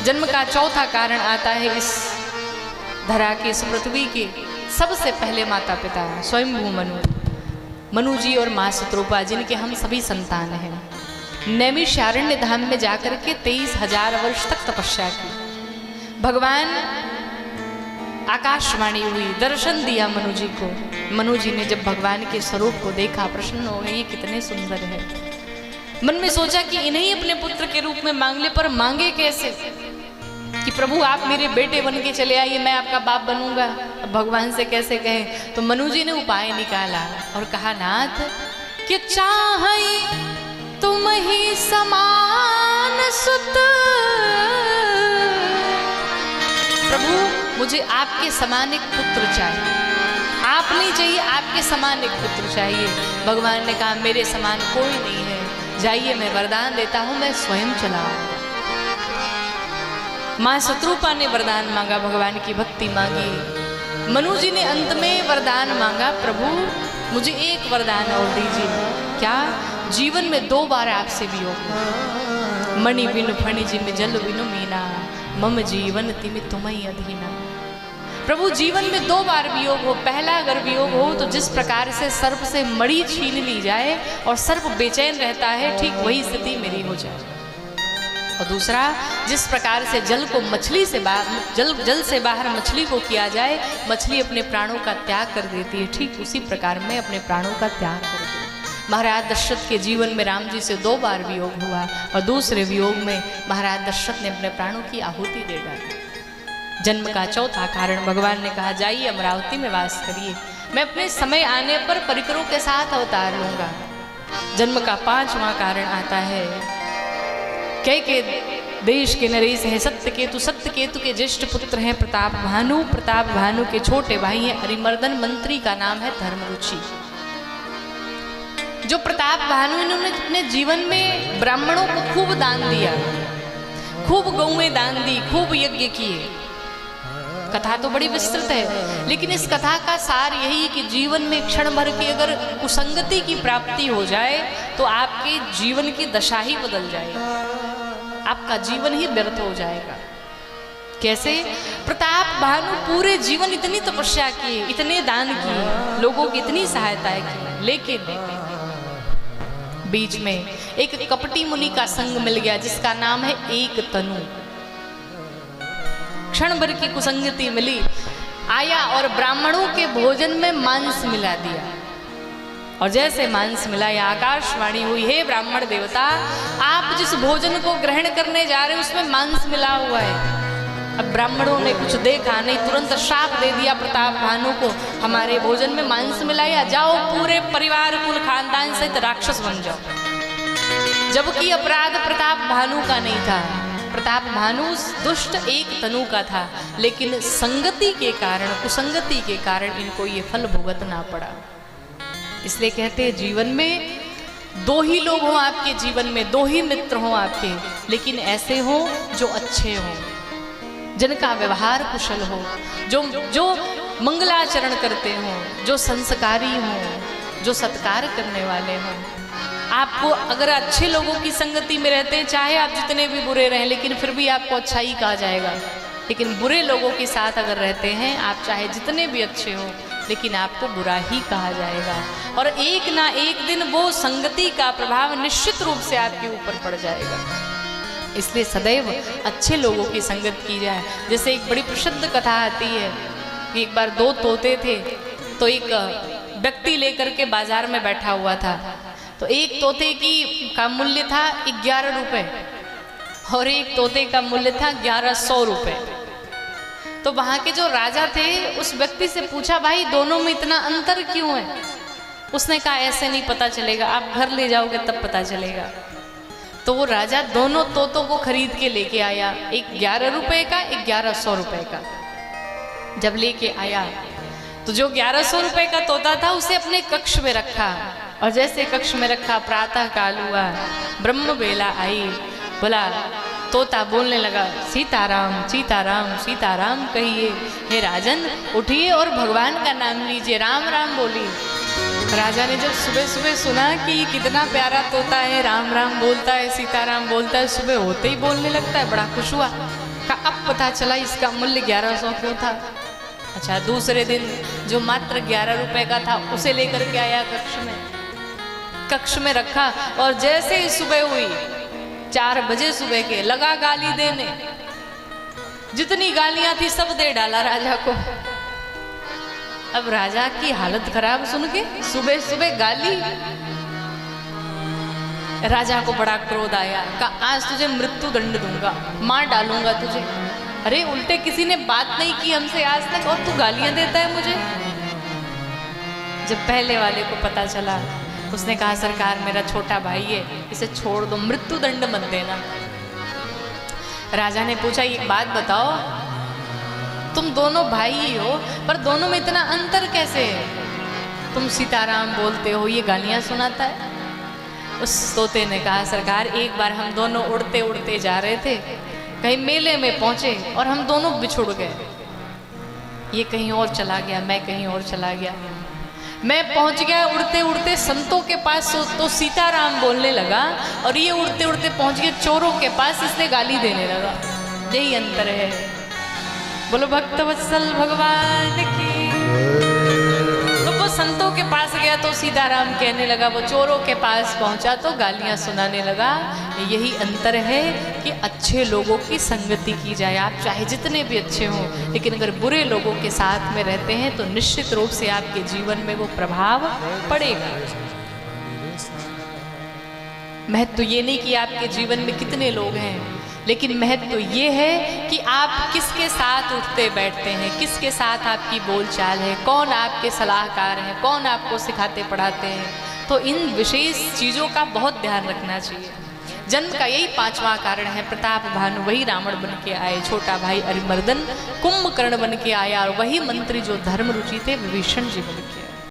जन्म का चौथा कारण आता है इस धरा के, इस पृथ्वी के सबसे पहले माता पिता स्वयंभू मनु जी और माँ शत्रुपा, जिनके हम सभी संतान हैं। नैमिषारण्य धाम में जाकर के 23,000 वर्ष तक तपस्या की। भगवान आकाशवाणी हुई, दर्शन दिया मनु जी को। मनु जी ने जब भगवान के स्वरूप को देखा, प्रसन्न हो गए, ये कितने सुंदर है। मन में सोचा कि इन्हें अपने पुत्र के रूप में मांग ले, पर मांगे कैसे कि प्रभु आप मेरे बेटे बन के चले आइए, मैं आपका बाप बनूंगा। अब भगवान से कैसे कहें? तो मनु जी ने उपाय निकाला और कहा, नाथ कि चाहे तुम ही समान सुत, प्रभु मुझे आपके समान एक पुत्र चाहिए। आप नहीं चाहिए, आपके समान एक पुत्र चाहिए। भगवान ने कहा, मेरे समान कोई नहीं है, जाइए मैं वरदान देता हूं, मैं स्वयं चला आऊंगा। माँ शत्रुपा ने वरदान मांगा, भगवान की भक्ति मांगी। मनु जी ने अंत में वरदान मांगा, प्रभु मुझे एक वरदान और दीजिए। क्या? जीवन में 2 बार आपसे वियोग, मणि बिनु फणि जिम जल बिनु मीना, मम जीवन तिमि तुम्हि अधीना। प्रभु जीवन में 2 बार वियोग हो। पहला अगर वियोग हो तो जिस प्रकार से सर्प से मणि छीन ली जाए और सर्प बेचैन रहता है, ठीक वही स्थिति मेरी हो जाए। और दूसरा, जिस प्रकार से जल को मछली से जल से बाहर मछली को किया जाए, मछली अपने प्राणों का त्याग कर देती है, ठीक उसी प्रकार मैं अपने प्राणों का त्याग कर दूँ। महाराज दशरथ के जीवन में राम जी से 2 बार वियोग हुआ और दूसरे वियोग में महाराज दशरथ ने अपने प्राणों की आहुति दे डाली। जन्म का चौथा कारण भगवान ने कहा, जाइए अमरावती में वास करिए, मैं अपने समय आने पर परिकरों के साथ अवतार लूंगा। जन्म का 5वां कारण आता है, कई के देश के नरेश है सत्यकेतु। सत्यकेतु के ज्येष्ठ पुत्र हैं प्रताप भानु। प्रताप भानु के छोटे भाई हैं अरिमर्दन। मंत्री का नाम है धर्मरुचि। जो प्रताप भानु, इन्होंने अपने जीवन में ब्राह्मणों को खूब दान दिया, खूब गौएं दान दी, खूब यज्ञ किए। कथा तो बड़ी विस्तृत है, लेकिन इस कथा का सार यही है कि जीवन में क्षण भर की अगर कुसंगति की प्राप्ति हो जाए तो आपके जीवन की दशा ही बदल जाएगी, आपका जीवन ही व्यर्थ हो जाएगा। कैसे? प्रताप भानु पूरे जीवन इतनी तपस्या किए, इतने दान किए, लोगों की इतनी सहायताएं की, लेकिन बीच में एक कपटी मुनि का संग मिल गया जिसका नाम है एक तनु। क्षण भर की कुसंगति मिली, आया और ब्राह्मणों के भोजन में मांस मिला दिया। और जैसे मांस मिला, या आकाशवाणी हुई, हे ब्राह्मण देवता, आप जिस भोजन को ग्रहण करने जा रहे हैं उसमें मांस मिला हुआ है। अब ब्राह्मणों ने कुछ देखा नहीं, तुरंत श्राप दे दिया प्रताप भानु को, हमारे भोजन में मांस मिलाया, जाओ पूरे परिवार कुल खानदान सहित राक्षस बन जाओ। जबकि अपराध प्रताप भानु का नहीं था, प्रताप भानु दुष्ट एक तनु का था, लेकिन संगति के कारण, कुसंगति के कारण इनको ये फल भुगतना पड़ा। इसलिए कहते हैं जीवन में 2 ही लोग हों आपके जीवन में, 2 ही मित्र हों आपके, लेकिन ऐसे हों जो अच्छे हों, जिनका व्यवहार कुशल हो, जो मंगलाचरण करते हों, जो संस्कारी हों, जो सत्कार करने वाले हों। आपको अगर अच्छे लोगों की संगति में रहते हैं, चाहे आप जितने भी बुरे रहें, लेकिन फिर भी आपको अच्छा ही कहा जाएगा। लेकिन बुरे लोगों के साथ अगर रहते हैं, आप चाहे जितने भी अच्छे हो, लेकिन आपको बुरा ही कहा जाएगा। और एक ना एक दिन वो संगति का प्रभाव निश्चित रूप से आपके ऊपर पड़ जाएगा। इसलिए सदैव अच्छे लोगों की संगत की जाए। जैसे एक बड़ी प्रसिद्ध कथा आती है कि एक बार 2 तोते थे, तो एक व्यक्ति लेकर के बाजार में बैठा हुआ था। तो एक तोते का मूल्य था 11 रुपए और एक तोते का मूल्य था 1100 रुपए। तो वहां के जो राजा थे उस व्यक्ति से पूछा, भाई दोनों में इतना अंतर क्यों है? उसने कहा, ऐसे नहीं पता चलेगा, आप घर ले जाओगे तब पता चलेगा। तो वो राजा दोनों तोतों को खरीद के लेके आया, एक 11 रुपए का, एक 1100 रुपए का। जब लेके आया तो जो 1100 रुपए का तोता था उसे अपने कक्ष में रखा, और जैसे कक्ष में रखा, प्रातः काल हुआ, ब्रह्म बेला आई, बोला, तोता बोलने लगा, सीताराम सीताराम सीताराम कहिए, हे राजन उठिए और भगवान का नाम लीजिए, राम राम बोलिए। राजा ने जब सुबह सुबह सुना कि कितना प्यारा तोता है, राम राम बोलता है, सीताराम बोलता है, सुबह होते ही बोलने लगता है, बड़ा खुश हुआ। पता चला इसका मूल्य 1100 क्यों था। अच्छा, दूसरे दिन जो मात्र 11 रुपए का था उसे लेकर के आया कक्ष में रखा, और जैसे ही सुबह हुई 4 बजे सुबह के, लगा गाली देने। जितनी गालियां थी सब दे डाला राजा को। अब राजा की हालत खराब सुन के, सुबह सुबह गाली। राजा को बड़ा क्रोध आया, कहा आज तुझे मृत्यु दंड दूंगा, मार डालूंगा तुझे। अरे उल्टे किसी ने बात नहीं की हमसे आज तक और तू गालियां देता है मुझे। जब पहले वाले को पता चला, उसने कहा सरकार मेरा छोटा भाई है, इसे छोड़ दो, मृत्यु दंड मत देना। राजा ने पूछा एक बात बताओ, तुम दोनों भाई ही हो पर दोनों में इतना अंतर कैसे है? तुम सीताराम बोलते हो, ये गालियां सुनाता है। उस तोते ने कहा सरकार एक बार हम दोनों उड़ते उड़ते जा रहे थे, कहीं मेले में पहुंचे और हम दोनों बिछुड़ गए। ये कहीं और चला गया, मैं कहीं और चला गया। मैं पहुंच गया उड़ते उड़ते संतों के पास, तो सीताराम बोलने लगा, और ये उड़ते उड़ते पहुंच गए चोरों के पास, इसलिए गाली देने लगा। यही अंतर है। बोलो भक्तवत्सल भगवान की। तो वो संतों के पास गया तो सीताराम कहने लगा, वो चोरों के पास पहुंचा तो गालियां सुनाने लगा। यही अंतर है कि अच्छे लोगों की संगति की जाए। आप चाहे जितने भी अच्छे हों, लेकिन अगर बुरे लोगों के साथ में रहते हैं तो निश्चित रूप से आपके जीवन में वो प्रभाव पड़ेगा। महत्व ये नहीं कि आपके जीवन में कितने लोग हैं, लेकिन महत्व ये है कि आप किसके साथ उठते बैठते हैं, किसके साथ आपकी बोलचाल है, कौन आपके सलाहकार हैं, कौन आपको सिखाते पढ़ाते हैं। तो इन विशेष चीज़ों का बहुत ध्यान रखना चाहिए। जन्म का यही 5वां कारण है। प्रताप भानु वही रावण बन के आए, छोटा भाई अरिमर्दन कुंभकर्ण बन के आया, और वही मंत्री जो धर्म रुचि थे विभीषण जी बन के आए।